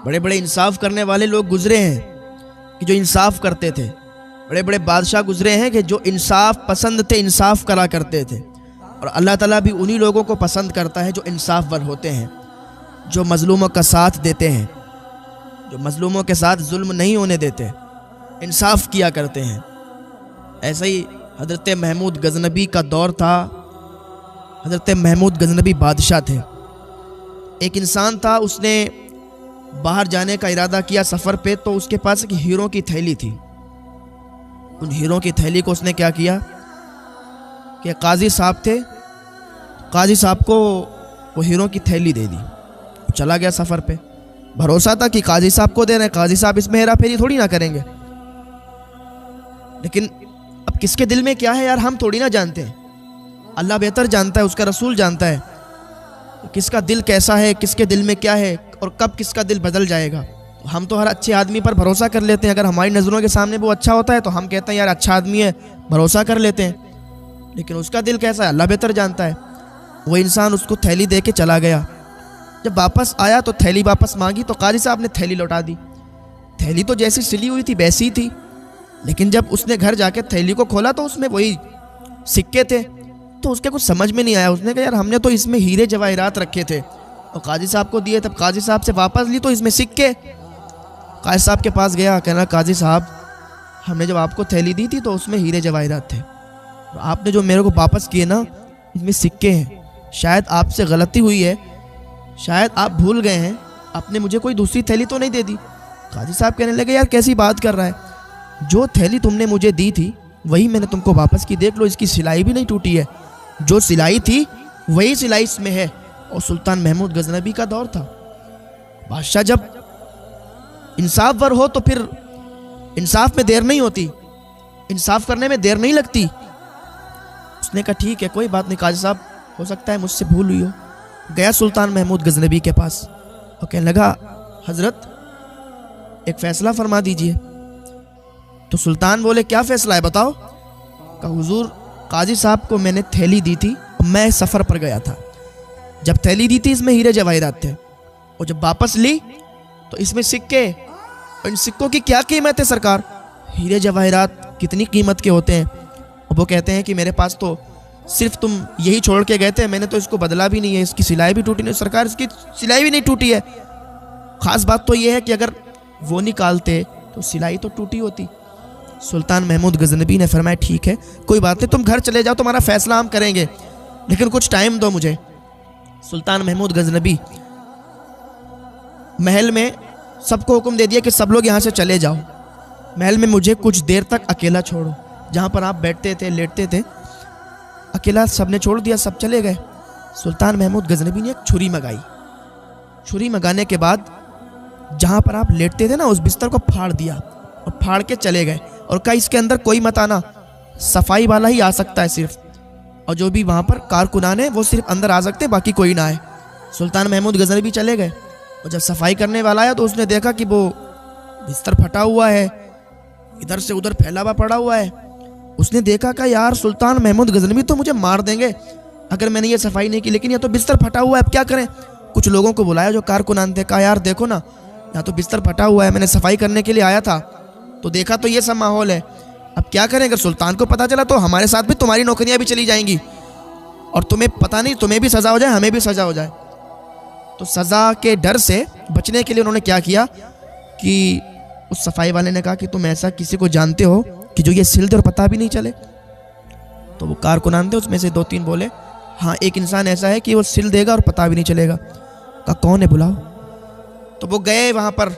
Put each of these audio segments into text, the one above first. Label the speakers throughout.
Speaker 1: बड़े बड़े इंसाफ करने वाले लोग गुजरे हैं कि जो इंसाफ करते थे। बड़े बड़े बादशाह गुजरे हैं कि जो इंसाफ पसंद थे, इंसाफ करा करते थे। और अल्लाह ताला भी उन्हीं लोगों को पसंद करता है जो इंसाफवर होते हैं, जो मज़लूमों का साथ देते हैं, जो मज़लूमों के साथ जुल्म नहीं होने देते, इंसाफ किया करते हैं। ऐसा ही हज़रत महमूद गज़नबी का दौर था। हज़रत महमूद गज़नबी बादशाह थे। एक इंसान था, उसने बाहर जाने का इरादा किया सफ़र पे, तो उसके पास एक हीरों की थैली थी। उन हीरों की थैली को उसने क्या किया कि काजी साहब थे, काजी साहब को वो हीरों की थैली दे दी। चला गया सफ़र पे, भरोसा था कि काजी साहब को दे रहे हैं, काजी साहब इसमें हेरा फेरी थोड़ी ना करेंगे। लेकिन अब किसके दिल में क्या है यार, हम थोड़ी ना जानते हैं। अल्लाह बेहतर जानता है, उसका रसूल जानता है किसका दिल कैसा है, किसके दिल में क्या है और कब किसका दिल बदल जाएगा। हम तो हर अच्छे आदमी पर भरोसा कर लेते हैं। अगर हमारी नज़रों के सामने वो अच्छा होता है तो हम कहते हैं यार अच्छा आदमी है, भरोसा कर लेते हैं। लेकिन उसका दिल कैसा है अल्लाह बेहतर जानता है। वो इंसान उसको थैली दे के चला गया। जब वापस आया तो थैली वापस मांगी तो काजी साहब ने थैली लौटा दी। थैली तो जैसी सिली हुई थी वैसी ही थी, लेकिन जब उसने घर जाके थैली को खोला तो उसमें वही सिक्के थे। तो उसके कुछ समझ में नहीं आया। उसने कहा यार हमने तो इसमें हीरे जवाहरात रखे थे और काजी साहब को दिए, तब काजी साहब से वापस ली तो इसमें सिक्के। काजी साहब के पास गया, कहना काजी साहब हमने जब आपको थैली दी थी तो उसमें हीरे जवाहरात थे, और आपने जो मेरे को वापस किए ना इसमें सिक्के हैं। शायद आपसे गलती हुई है, शायद आप भूल गए हैं, आपने मुझे कोई दूसरी थैली तो नहीं दे दी। काजी साहब कहने लगे यार कैसी बात कर रहा है, जो थैली तुमने मुझे दी थी वही मैंने तुमको वापस की, देख लो इसकी सिलाई भी नहीं टूटी है, जो सिलाई थी वही सिलाई इसमें है। और सुल्तान महमूद गजनबी का दौर था। बादशाह जब इंसाफवर हो तो फिर इंसाफ में देर नहीं होती, इंसाफ करने में देर नहीं लगती। उसने कहा ठीक है कोई बात नहीं काजी साहब, हो सकता है मुझसे भूल हुई हो। गया सुल्तान महमूद गजनबी के पास और कहने लगा हजरत एक फैसला फरमा दीजिए। तो सुल्तान बोले क्या फैसला है बताओ। कहा हुजूर काजी साहब को मैंने थैली दी थी, मैं सफ़र पर गया था, जब थैली दी थी इसमें हीरे जवाहरात थे, और जब वापस ली तो इसमें सिक्के। और इन सिक्कों की क्या कीमत है सरकार, हीरे जवाहरात कितनी कीमत के होते हैं। और वो कहते हैं कि मेरे पास तो सिर्फ तुम यही छोड़ के गए थे, मैंने तो इसको बदला भी नहीं है, इसकी सिलाई भी टूटी नहीं। सरकार इसकी सिलाई भी नहीं टूटी है। ख़ास बात तो ये है कि अगर वो निकालते तो सिलाई तो टूटी होती। सुल्तान महमूद गजनबी ने फरमाया ठीक है कोई बात नहीं, तुम घर चले जाओ, तुम्हारा फैसला हम करेंगे, लेकिन कुछ टाइम दो मुझे। सुल्तान महमूद गजनबी महल में सबको हुक्म दे दिया कि सब लोग यहाँ से चले जाओ, महल में मुझे कुछ देर तक अकेला छोड़ो। जहाँ पर आप बैठते थे लेटते थे अकेला सबने छोड़ दिया, सब चले गए। सुल्तान महमूद गजनबी ने एक छुरी मंगाई। छुरी मंगाने के बाद जहाँ पर आप लेटते थे ना उस बिस्तर को फाड़ दिया और फाड़ के चले गए। और कहा इसके अंदर कोई मत आना, सफाई वाला ही आ सकता है सिर्फ, और जो भी वहाँ पर कारकुनान है वो सिर्फ अंदर आ सकते, बाकी कोई ना आए। सुल्तान महमूद गजनबी चले गए और जब सफाई करने वाला आया तो उसने देखा कि वो बिस्तर फटा हुआ है, इधर से उधर फैला हुआ पड़ा हुआ है। उसने देखा कि यार सुल्तान महमूद गजनबी तो मुझे मार देंगे अगर मैंने ये सफाई नहीं की, लेकिन ये तो बिस्तर फटा हुआ है, अब क्या करें। कुछ लोगों को बुलाया जो कारकुनान थे, कहा यार देखो ना यहाँ तो बिस्तर फटा हुआ है, मैंने सफाई करने के लिए आया था तो देखा तो ये सब माहौल है, अब क्या करें। अगर सुल्तान को पता चला तो हमारे साथ भी तुम्हारी नौकरियां भी चली जाएंगी और तुम्हें पता नहीं, तुम्हें भी सज़ा हो जाए हमें भी सज़ा हो जाए। तो सज़ा के डर से बचने के लिए उन्होंने क्या किया कि उस सफाई वाले ने कहा कि तुम ऐसा किसी को जानते हो कि जो ये सिल दे और पता भी नहीं चले। तो वो कारकुनान थे उसमें से 2-3 बोले हाँ एक इंसान ऐसा है कि वो सिल देगा और पता भी नहीं चलेगा। कहा कौन है बुलाओ। तो वो गए वहाँ पर।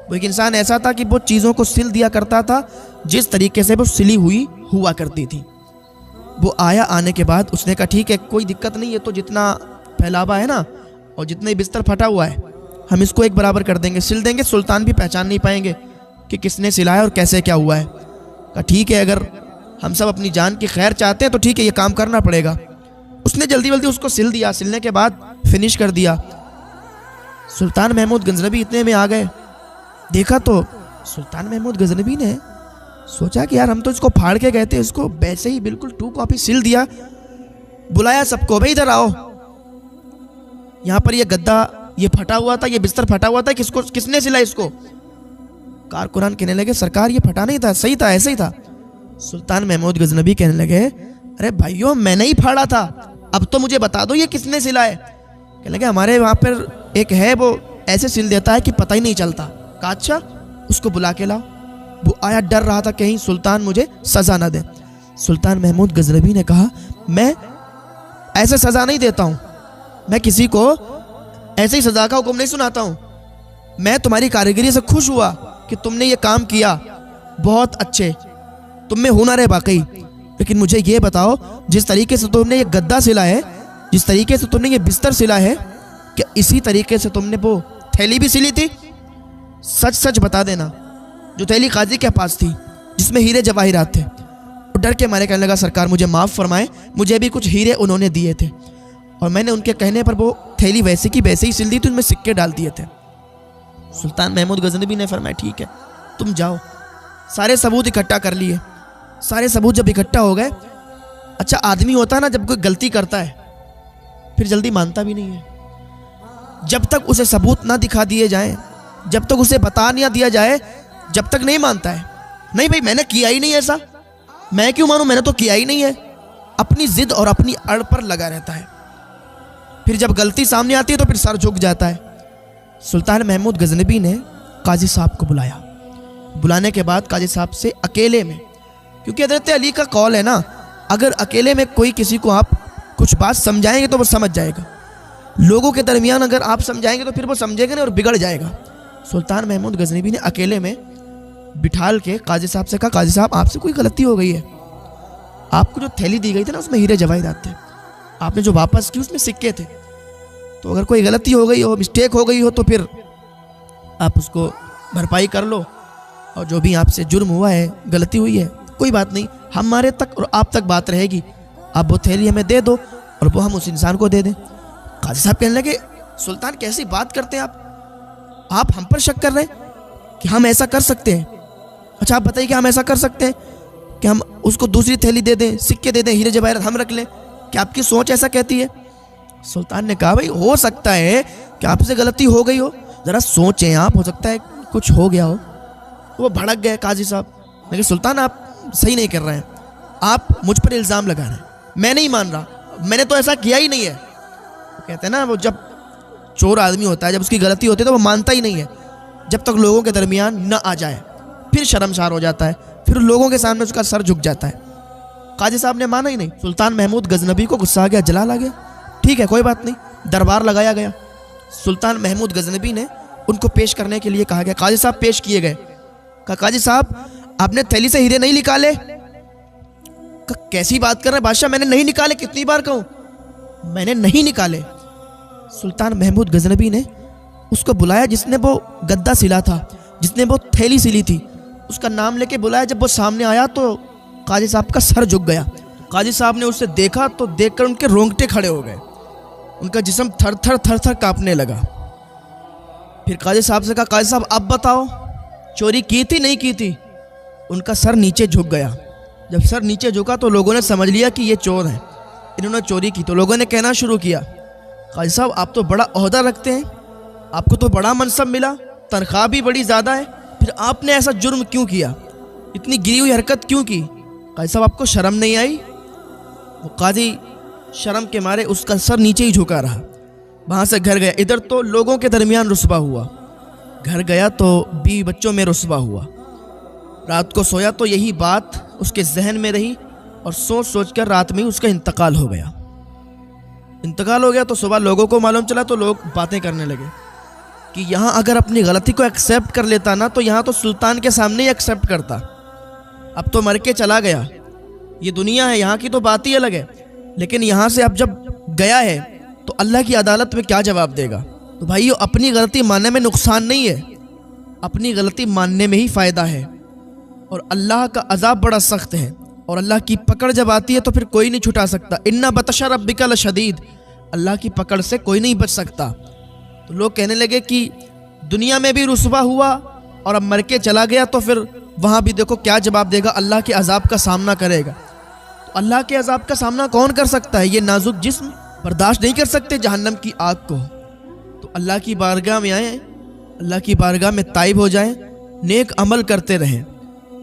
Speaker 1: वो एक इंसान ऐसा था कि वो चीज़ों को सिल दिया करता था जिस तरीके से वो सिली हुई हुआ करती थी। वो आया, आने के बाद उसने कहा ठीक है कोई दिक्कत नहीं है, तो जितना फैलावा है ना और जितना बिस्तर फटा हुआ है हम इसको एक बराबर कर देंगे, सिल देंगे, सुल्तान भी पहचान नहीं पाएंगे कि किसने सिलाया और कैसे क्या हुआ है। कहा ठीक है अगर हम सब अपनी जान की खैर चाहते हैं तो ठीक है ये काम करना पड़ेगा। उसने जल्दी जल्दी उसको सिल दिया, सिलने के बाद फिनिश कर दिया। सुल्तान महमूद गजनबी इतने में आ गए, देखा तो सुल्तान महमूद गजनबी ने सोचा कि यार हम तो इसको फाड़ के गए थे, इसको वैसे ही बिल्कुल 2 कॉपी सिल दिया। बुलाया सबको, भाई इधर आओ, यहाँ पर ये गद्दा ये फटा हुआ था, ये बिस्तर फटा हुआ था, किसने सिला इसको? कारकुनान कहने लगे सरकार ये फटा नहीं था, सही था, ऐसे ही था। सुल्तान महमूद गजनबी कहने लगे अरे भाइयों मैंने ही फाड़ा था, अब तो मुझे बता दो ये किसने सिला है। कहने लगे हमारे वहाँ पर एक है वो ऐसे सिल देता है कि पता ही नहीं चलता। कहा अच्छा उसको बुला के लाओ। वो आया, डर रहा था कहीं सुल्तान मुझे सज़ा ना दे। सुल्तान महमूद गजनबी ने कहा मैं ऐसे सज़ा नहीं देता हूँ, मैं किसी को ऐसे ही सज़ा का हुक्म नहीं सुनाता हूँ। मैं तुम्हारी कारीगरी से खुश हुआ कि तुमने ये काम किया, बहुत अच्छे, तुम में हुनर है वाकई। लेकिन मुझे ये बताओ जिस तरीके से तुमने ये गद्दा सिला है, जिस तरीके से तुमने ये बिस्तर सिला है, क्या इसी तरीके से तुमने वो थैली भी सिली थी? सच सच बता देना। जो थैली काजी के पास थी जिसमें हीरे जवाहिरात थे। वो डर के मारे कहने लगा सरकार मुझे माफ़ फरमाए, मुझे भी कुछ हीरे उन्होंने दिए थे और मैंने उनके कहने पर वो थैली वैसे की वैसे ही सिल दी थी, उनमें सिक्के डाल दिए थे। सुल्तान महमूद गजनबी ने फरमाया ठीक है तुम जाओ। सारे सबूत इकट्ठा कर लिए। सारे सबूत जब इकट्ठा हो गए, अच्छा आदमी होता है ना जब कोई गलती करता है फिर जल्दी मानता भी नहीं है। जब तक उसे सबूत ना दिखा दिए जाएं, जब तक उसे बता नहीं दिया जाए, जब तक नहीं मानता है। नहीं भाई मैंने किया ही नहीं ऐसा, मैं क्यों मानूं, मैंने तो किया ही नहीं है। अपनी जिद और अपनी अड़ पर लगा रहता है। फिर जब गलती सामने आती है तो फिर सर झुक जाता है। सुल्तान महमूद गजनबी ने काजी साहब को बुलाया। बुलाने के बाद काजी साहब से अकेले में, क्योंकि हज़रत अली का कौल है ना, अगर अकेले में कोई किसी को आप कुछ बात समझाएंगे तो वो समझ जाएगा, लोगों के दरमियान अगर आप समझाएंगे तो फिर वो समझेगा नहीं और बिगड़ जाएगा। सुल्तान महमूद गजनबी ने अकेले में बिठाल के काजी साहब से कहा काजी साहब आपसे कोई गलती हो गई है, आपको जो थैली दी गई थी ना उसमें हीरे जवाहिरात थे, आपने जो वापस की उसमें सिक्के थे, तो अगर कोई गलती हो गई हो, मिस्टेक हो गई हो तो फिर आप उसको भरपाई कर लो, और जो भी आपसे जुर्म हुआ है, गलती हुई है, कोई बात नहीं, हमारे तक और आप तक बात रहेगी, आप वो थैली हमें दे दो और वो हम उस इंसान को दे दें। काजी साहब कहने लगे सुल्तान कैसी बात करते हैं आप हम पर शक कर रहे हैं कि हम ऐसा कर सकते हैं? अच्छा आप बताइए कि हम ऐसा कर सकते हैं कि हम उसको दूसरी थैली दे दें, सिक्के दे दें, हीरे जवाहरात हम रख लें? क्या आपकी सोच ऐसा कहती है? सुल्तान ने कहा भाई हो सकता है कि आपसे गलती हो गई हो, ज़रा सोचें आप, हो सकता है कुछ हो गया हो। वो भड़क गए काजी साहब। लेकिन सुल्तान आप सही नहीं कर रहे हैं, आप मुझ पर इल्ज़ाम लगा रहे हैं, मैं नहीं मान रहा, मैंने तो ऐसा किया ही नहीं है। कहते हैं ना वो जब चोर आदमी होता है, जब उसकी गलती होती है तो वो मानता ही नहीं है, जब तक लोगों के दरमियान न आ जाए फिर शर्मसार हो जाता है, फिर लोगों के सामने उसका सर झुक जाता है। काजी साहब ने माना ही नहीं। सुल्तान महमूद गजनबी को गुस्सा आ गया, जलाल आ गया। ठीक है कोई बात नहीं, दरबार लगाया गया। सुल्तान महमूद गजनबी ने उनको पेश करने के लिए कहा गया। काजी साहब पेश किए गए। कहा काजी साहब आपने थैली से हीरे नहीं निकाले? कैसी बात कर रहे हैं बादशाह, मैंने नहीं निकाले, कितनी बार कहूं, मैंने नहीं निकाले। सुल्तान महमूद गजनबी ने उसको बुलाया जिसने वो गद्दा सिला था, जिसने वो थैली सिली थी, उसका नाम लेके बुलाया। जब वो सामने आया तो काजी साहब का सर झुक गया। काजी साहब ने उसे देखा तो देखकर उनके रोंगटे खड़े हो गए, उनका जिस्म थर थर कांपने लगा। फिर काजी साहब से कहा काजी साहब अब बताओ चोरी की थी नहीं की थी? उनका सर नीचे झुक गया। जब सर नीचे झुका तो लोगों ने समझ लिया कि ये चोर हैं, इन्होंने चोरी की। तो लोगों ने कहना शुरू किया काजी साहब आप तो बड़ा ओहदा रखते हैं, आपको तो बड़ा मनसब मिला, तनख्वाह भी बड़ी ज़्यादा है, फिर आपने ऐसा जुर्म क्यों किया, इतनी गिरी हुई हरकत क्यों की? काजी साहब आपको शर्म नहीं आई? वो काजी शर्म के मारे उसका सर नीचे ही झुका रहा। वहाँ से घर गया। इधर तो लोगों के दरमियान रुस्वा हुआ, घर गया तो बीवी बच्चों में रुस्वा हुआ। रात को सोया तो यही बात उसके जहन में रही और सोच सोच कर रात में ही उसका इंतकाल हो गया। इंतकाल हो गया तो सुबह लोगों को मालूम चला तो लोग बातें करने लगे कि यहाँ अगर अपनी गलती को एक्सेप्ट कर लेता ना तो यहाँ तो सुल्तान के सामने ही एक्सेप्ट करता, अब तो मर के चला गया, ये दुनिया है, यहाँ की तो बात ही अलग है, लेकिन यहाँ से अब जब गया है तो अल्लाह की अदालत में क्या जवाब देगा? तो भाई अपनी गलती मानने में नुकसान नहीं है, अपनी गलती मानने में ही फ़ायदा है। और अल्लाह का अजाब बड़ा सख्त है और अल्लाह की पकड़ जब आती है तो फिर कोई नहीं छुटा सकता। इन्ना बतशा रब्बिका लशदीद, अल्लाह की पकड़ से कोई नहीं बच सकता। तो लोग कहने लगे कि दुनिया में भी रुसवा हुआ और अब मर के चला गया तो फिर वहाँ भी देखो क्या जवाब देगा, अल्लाह के अजाब का सामना करेगा। तो अल्लाह के अजाब का सामना कौन कर सकता है? ये नाजुक जिस्म बर्दाश्त नहीं कर सकते जहन्नम की आग को। तो अल्लाह की बारगाह में आएँ, अल्लाह की बारगाह में ताइब हो जाएं, नेक अमल करते रहें।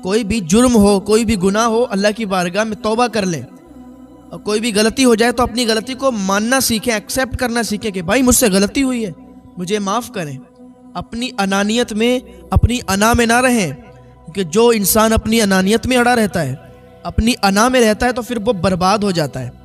Speaker 1: कोई भी जुर्म हो, कोई भी गुनाह हो, अल्लाह की बारगाह में तौबा कर लें। और कोई भी गलती हो जाए तो अपनी गलती को मानना सीखें, एक्सेप्ट करना सीखें कि भाई मुझसे गलती हुई है, मुझे माफ़ करें। अपनी अनानियत में, अपनी अना में ना रहें, क्योंकि जो इंसान अपनी अनानियत में अड़ा रहता है, अपनी अना में रहता है, तो फिर वो बर्बाद हो जाता है।